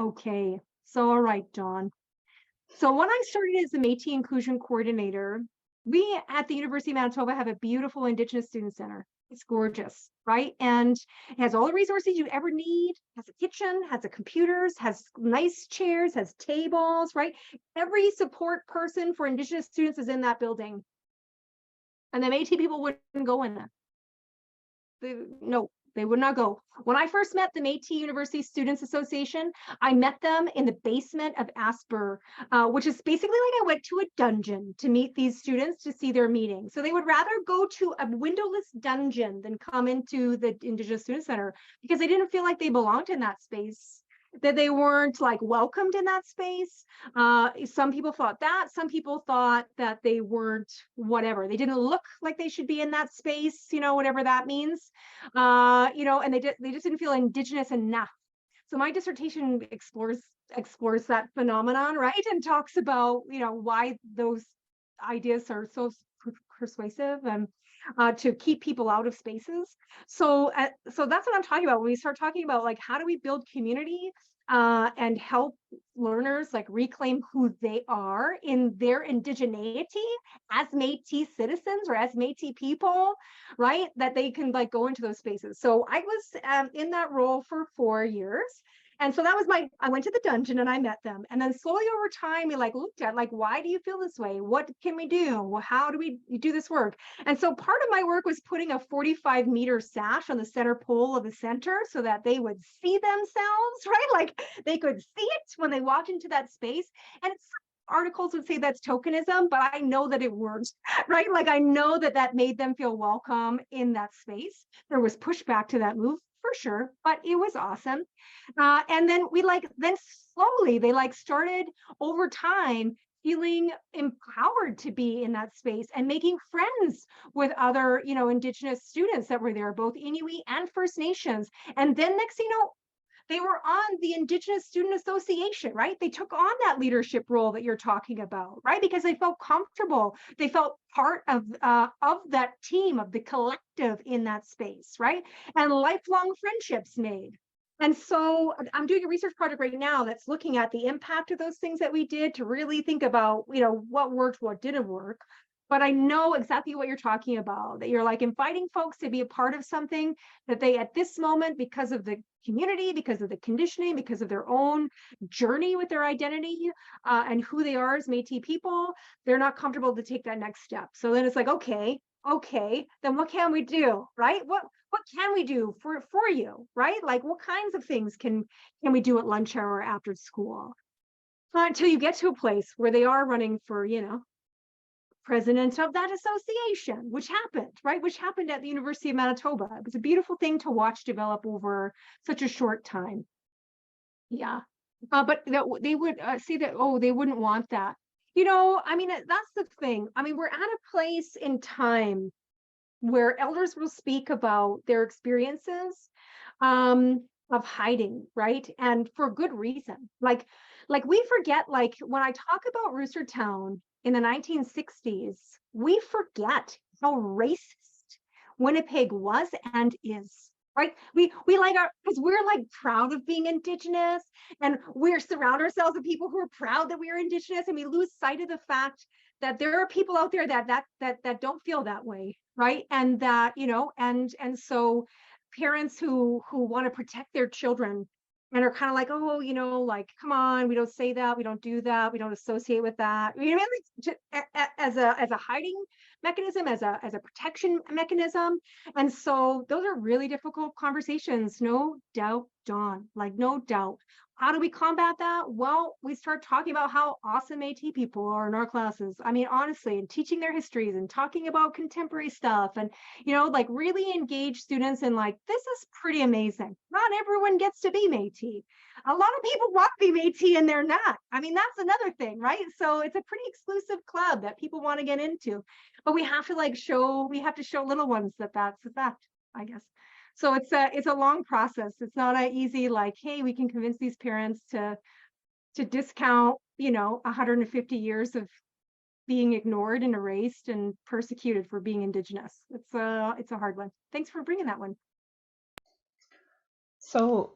Okay. So, all right, Dawn. So when I started as the Métis Inclusion Coordinator, we at the University of Manitoba have a beautiful Indigenous Student Center. It's gorgeous, right? And it has all the resources you ever need, has a kitchen, has a computers, has nice chairs, has tables, right? Every support person for Indigenous students is in that building. And the Métis people wouldn't go in there. No, they would not go. When I first met the Métis University Students Association, I met them in the basement of Asper, which is basically like I went to a dungeon to meet these students to see their meeting. So they would rather go to a windowless dungeon than come into the Indigenous Student Center because they didn't feel like they belonged in that space, that they weren't like welcomed in that space. Some people thought that, some people thought that they weren't whatever. They didn't look like they should be in that space, whatever that means. And they just didn't feel Indigenous enough. So my dissertation explores that phenomenon, right? And talks about, why those ideas are so persuasive and to keep people out of spaces. So that's what I'm talking about when we start talking about like how do we build community and help learners like reclaim who they are in their indigeneity as Métis citizens or as Métis people, right? That they can like go into those spaces. So I was in that role for 4 years. And so that was I went to the dungeon and I met them. And then slowly over time, we like looked at like, why do you feel this way? What can we do? How do we do this work? And so part of my work was putting a 45-meter sash on the center pole of the center so that they would see themselves, right? Like they could see it when they walked into that space. And articles would say that's tokenism, but I know that it works, right? Like I know that made them feel welcome in that space. There was pushback to that move for sure, but it was awesome. And then then slowly they started over time feeling empowered to be in that space and making friends with other, Indigenous students that were there, both Inuit and First Nations. And then next thing you know, they were on the Indigenous Student Association, right? They took on that leadership role that you're talking about, right? Because they felt comfortable. They felt part of that team, of the collective in that space, right? And lifelong friendships made. And so I'm doing a research project right now that's looking at the impact of those things that we did to really think about, what worked, what didn't work. but I know exactly what you're talking about, that you're like inviting folks to be a part of something that they, at this moment, because of the community, because of the conditioning, because of their own journey with their identity and who they are as Métis people, they're not comfortable to take that next step. So then it's like, okay, then what can we do, right? What can we do for you, right? Like what kinds of things can we do at lunch hour or after school? Until you get to a place where they are running for, president of that association, which happened, right? Which happened at the University of Manitoba. It was a beautiful thing to watch develop over such a short time. Yeah. But they would see that, oh, they wouldn't want that. I mean, that's the thing. I mean, we're at a place in time where elders will speak about their experiences of hiding, right? And for good reason. Like we forget, like when I talk about Roostertown in the 1960s, we forget how racist Winnipeg was and is. Right? We like our, because we're like proud of being Indigenous, and we're surround ourselves with people who are proud that we are Indigenous, and we lose sight of the fact that there are people out there that don't feel that way, right? And that, and so parents who want to protect their children and are kind of like, oh, like, come on, we don't say that, we don't do that, we don't associate with that. You know what I mean? Like, as a hiding mechanism, as a protection mechanism. And so those are really difficult conversations, no doubt, Dawn, like no doubt. How do we combat that? Well, we start talking about how awesome Métis people are in our classes. I mean, honestly, and teaching their histories and talking about contemporary stuff, and like really engage students in like, this is pretty amazing. Not everyone gets to be Métis. A lot of people want to be Métis and they're not. I mean, that's another thing, right? So it's a pretty exclusive club that people want to get into, but we have to show little ones that that's a fact, I guess. So it's a long process. It's not an easy, like, hey, we can convince these parents to discount 150 years of being ignored and erased and persecuted for being Indigenous. It's a hard one. Thanks for bringing that one. So,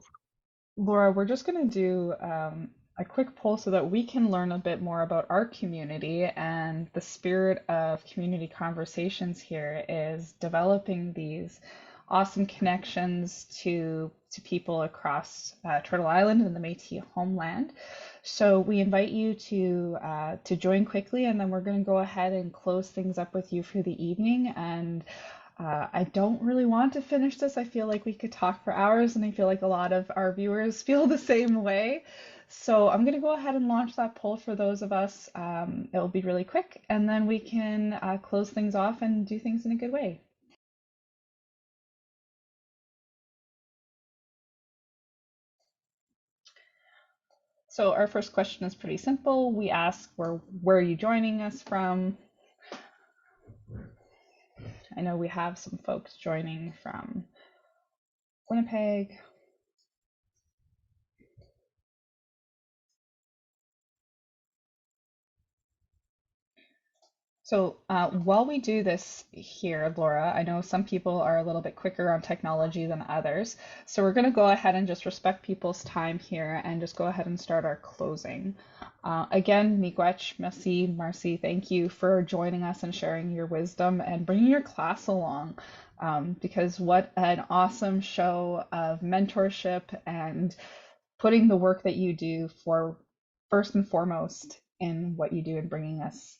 Laura, we're just going to do a quick poll so that we can learn a bit more about our community. And the spirit of community conversations here is developing these awesome connections to people across Turtle Island and the Métis homeland. So we invite you to join quickly, and then we're going to go ahead and close things up with you for the evening. And I don't really want to finish this. I feel like we could talk for hours, and I feel like a lot of our viewers feel the same way. So I'm going to go ahead and launch that poll for those of us. It'll be really quick, and then we can close things off and do things in a good way. So our first question is pretty simple. We ask, where are you joining us from? I know we have some folks joining from Winnipeg. So while we do this here, Laura, I know some people are a little bit quicker on technology than others. So we're going to go ahead and just respect people's time here and just go ahead and start our closing. Again, miigwech, merci, Marcy, thank you for joining us and sharing your wisdom and bringing your class along. Because what an awesome show of mentorship and putting the work that you do for first and foremost in what you do and bringing us.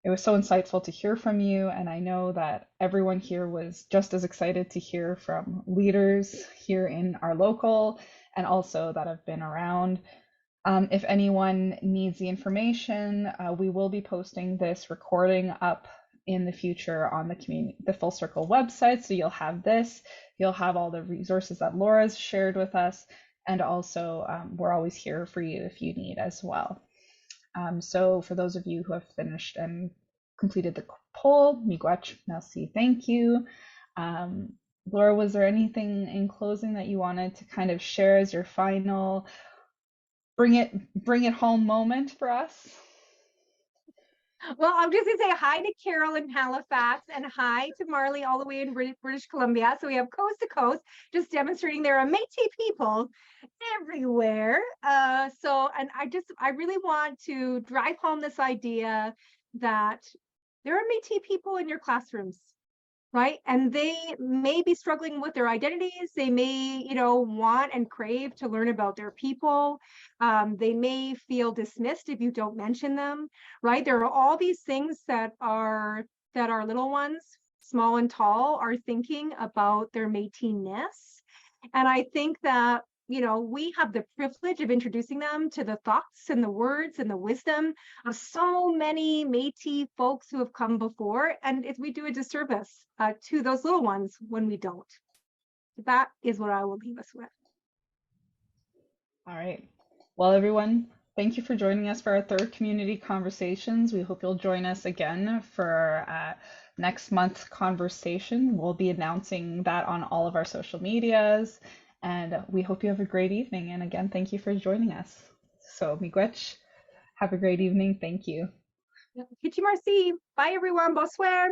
It was so insightful to hear from you, and I know that everyone here was just as excited to hear from leaders here in our local and also that have been around. If anyone needs the information, we will be posting this recording up in the future on the Full Circle website, so you'll have this, you'll have all the resources that Laura's shared with us, and also we're always here for you if you need as well. So for those of you who have finished and completed the poll, miigwech, merci, thank you. Laura, was there anything in closing that you wanted to kind of share as your final bring it home moment for us? Well, I'm just gonna say hi to Carol in Halifax and hi to Marley all the way in British Columbia. So we have coast to coast, just demonstrating there are Métis people everywhere. And I really want to drive home this idea that there are Métis people in your classrooms, right? And they may be struggling with their identities. They may, want and crave to learn about their people. They may feel dismissed if you don't mention them, right? There are all these things that our little ones, small and tall, are thinking about their Métis-ness. And I think that, we have the privilege of introducing them to the thoughts and the words and the wisdom of so many Métis folks who have come before, and if we do a disservice to those little ones when we don't. That is what I will leave us with. All right. Well, everyone, thank you for joining us for our third community conversations. We hope you'll join us again for next month's conversation. We'll be announcing that on all of our social medias, and we hope you have a great evening. And again, thank you for joining us. So, miigwech, have a great evening. Thank you. Kichi Marcy. Bye, everyone. Bonsoir.